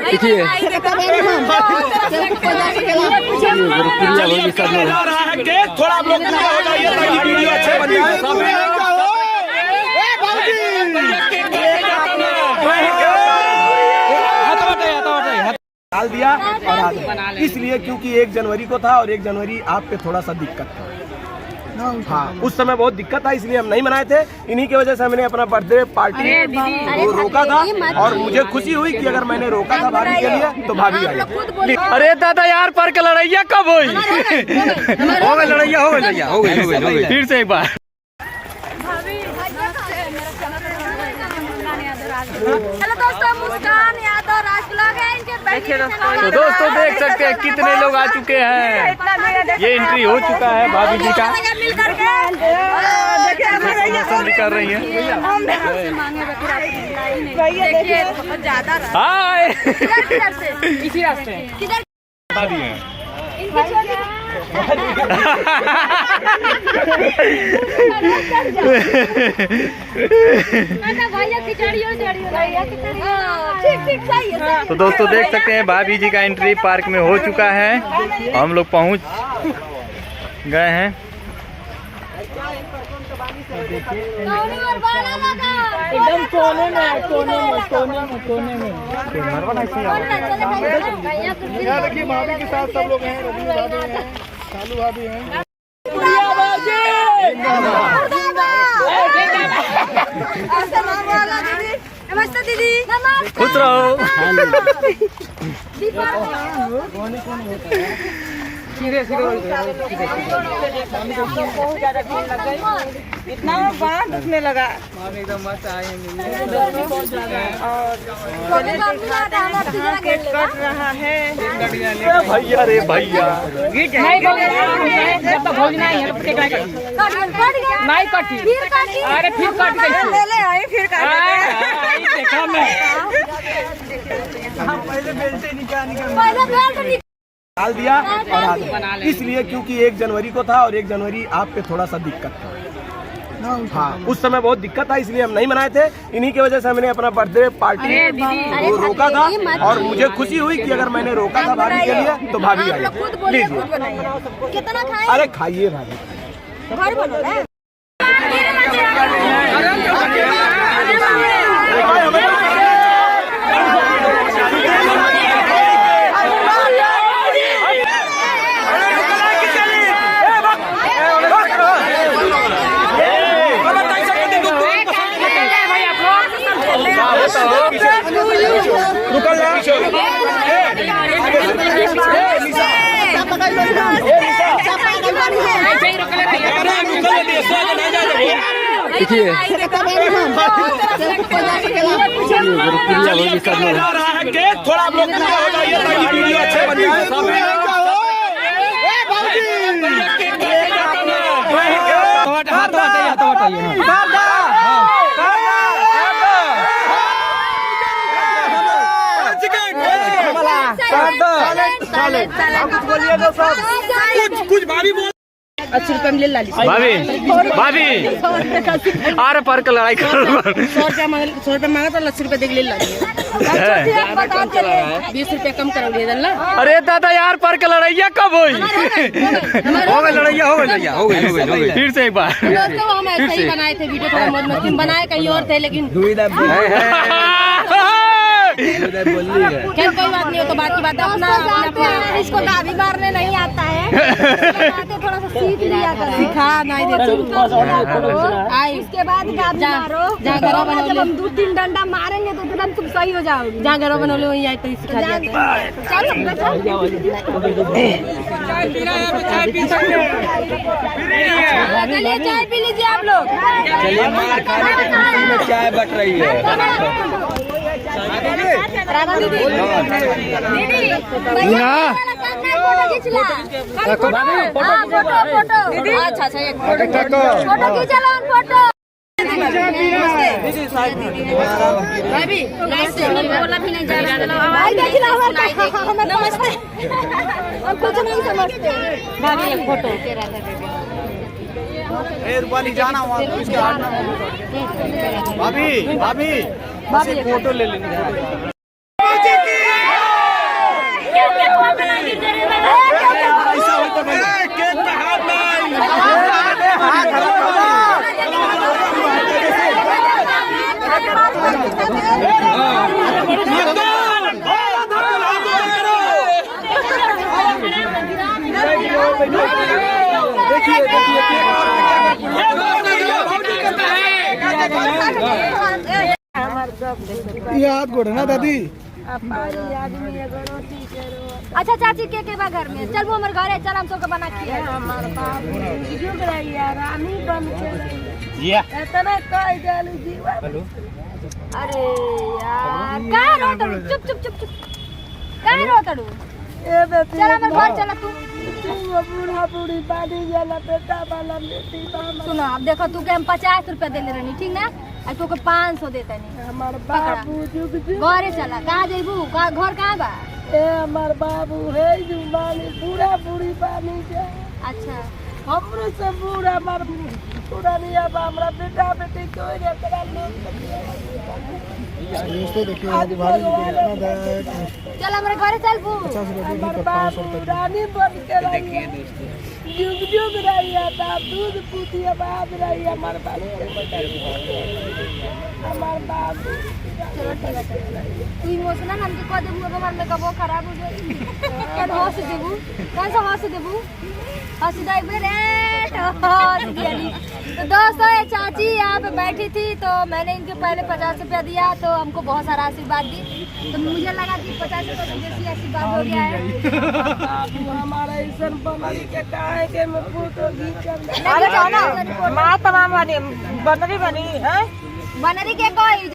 देखिए थोड़ा आप लोग हो जाइए ताकि वीडियो अच्छे बन जाए। डाल दिया और आ गया, इसलिए क्योंकि 1 जनवरी को था और 1 जनवरी आप पे थोड़ा सा दिक्कत था। हाँ, उस समय बहुत दिक्कत था, इसलिए हम नहीं मनाए थे। इन्हीं की वजह से हमने अपना बर्थडे पार्टी को रोका था और मुझे खुशी हुई कि अगर मैंने रोका था भाभी के लिए तो भाभी आई। अरे दादा यार, पर के लड़ैया कब हुई? हो गई लड़ैया, हो गई फिर से एक बार। हेलो दोस्तों, मुस्कान यादव राजब्लॉग है इनके। तो दोस्तों देख सकते हैं कितने लोग आ चुके हैं। ये एंट्री हो चुका है भाभी जी का। पसंद कर रही है। बहुत ज्यादा हाय इसी रास्ते भाभी हैं। तो दोस्तों देख सकते हैं भाभी जी का एंट्री पार्क में हो चुका है। हम लोग पहुंच गए हैं। एकदम कोने में देखिए भाभी के साथ सब लोग हैं। रवि भाभी हैं, सालू भाभी हैं। नमस्ते दीदी। खुश रहो। इतना बात दुखने लगा। एकदम मस्त आए कट रहा है। भैया रे भैया, जब तक भोज नहीं है नहीं कटी। अरे फिर कट गई। फिर देखा मैं पहले बेल्ट निकाल डाल दिया और आ गया, इसलिए क्योंकि 1 जनवरी को था और 1 जनवरी आप पे थोड़ा सा दिक्कत था। हाँ, उस समय बहुत दिक्कत था, इसलिए हम नहीं मनाए थे। इन्हीं की वजह से हमने अपना बर्थडे पार्टी को रोका था और मुझे खुशी हुई कि अगर मैंने रोका था भाभी के लिए तो भाभी आई। लीजिए, अरे खाइए भाभी। देखिए थोड़ा आप लोग हो जाइए ताकि वीडियो अच्छे बन जाए। कुछ भाभी बोल 80 रुपए में ले ला ली। भाभी अरे पर का लड़ाई कर 100 रुपए मांगा तो 80 रुपए देख ले ला 20 रुपए कम करो ले ना। अरे दादा यार, पर का लड़ैया कब हुई? हो गई लड़ैया, हो गई फिर से एक बार। हम ऐसे ही बनाए थे वीडियो, थोड़ा मौज मस्ती में बनाए, कहीं और थे लेकिन कोई बात नहीं हो तो बात की बात अपना। इसको गाभी मारने नहीं आता है, थोड़ा सा सीख लिया करो। सिखा नहीं देते। आई इसके बाद गाभी मारो। जब हम 2-3 डंडा मारेंगे तो तुरंत तुम सही हो जाओगे। जहाँ घर बनोले वहीं आए तो सिखा दिया। चलिए चाय पी लीजिए आप लोग। चलिए मार खाने की खुशी में चाय बट रही है। नमस्ते। कुछ नहीं समझते। फोटो रूपाली जाना भाभी फोटो ले लेनी। देखिए ये हाथ गोड़ है ना दादी। अच्छा चाची के बा घर में चल वो हमारे घर है, चल हम सबके बना के हमारे बाबू जुग रही है रानी बन के इतना कह जालू जीवन। अरे यार का रो तड़ू, चुप चुप चुप चुप का रो तड़ू। चल हमारे घर चला तू बूढ़ा बूढ़ी बाड़ी जाला बेटा वाला बेटी बाला। सुनो अब देखो तू के हम 50 रुपया देले रहनी ठीक ना, आज तो 500 देता नहीं। हमार बाबू जुग घरे चला कहाँ जेबू घर कहाँ बा। ए हमार बाबू है जुबानी बूढ़ा बूढ़ी बानी जा। अच्छा हमरो से बूढ़ा हमार बूढ़ा नहीं अब हमरा बेटा बेटी कोई रे करा लोग। दोस्तों देखिए आज भारी चल हमारे घरे चल बू। हमार बाबू रानी बन के देखिए दोस्तों जुग जुग रही है दूध पूती आबाद रही है हमार बाबू हमार बाबू। चलो ठीक है तू इमोशनल हमके कह देबू अब हमार में कबो खराब हो जाई। कौन हंस देबू कौन सा हंस देबू हंस दे बेरे तो दोस्तों ये चाची यहाँ पे बैठी थी तो मैंने इनके पहले 50 रुपया दिया तो हमको बहुत सारा आशीर्वाद दी तो मुझे लगा कि 50 रुपया जैसी आशीर्वाद हो गया है। हमारा ऐसा बनरी के काहे के में फोटो खींच अरे जाना माँ तमाम बनी बनरी बनी है बनरी के कोई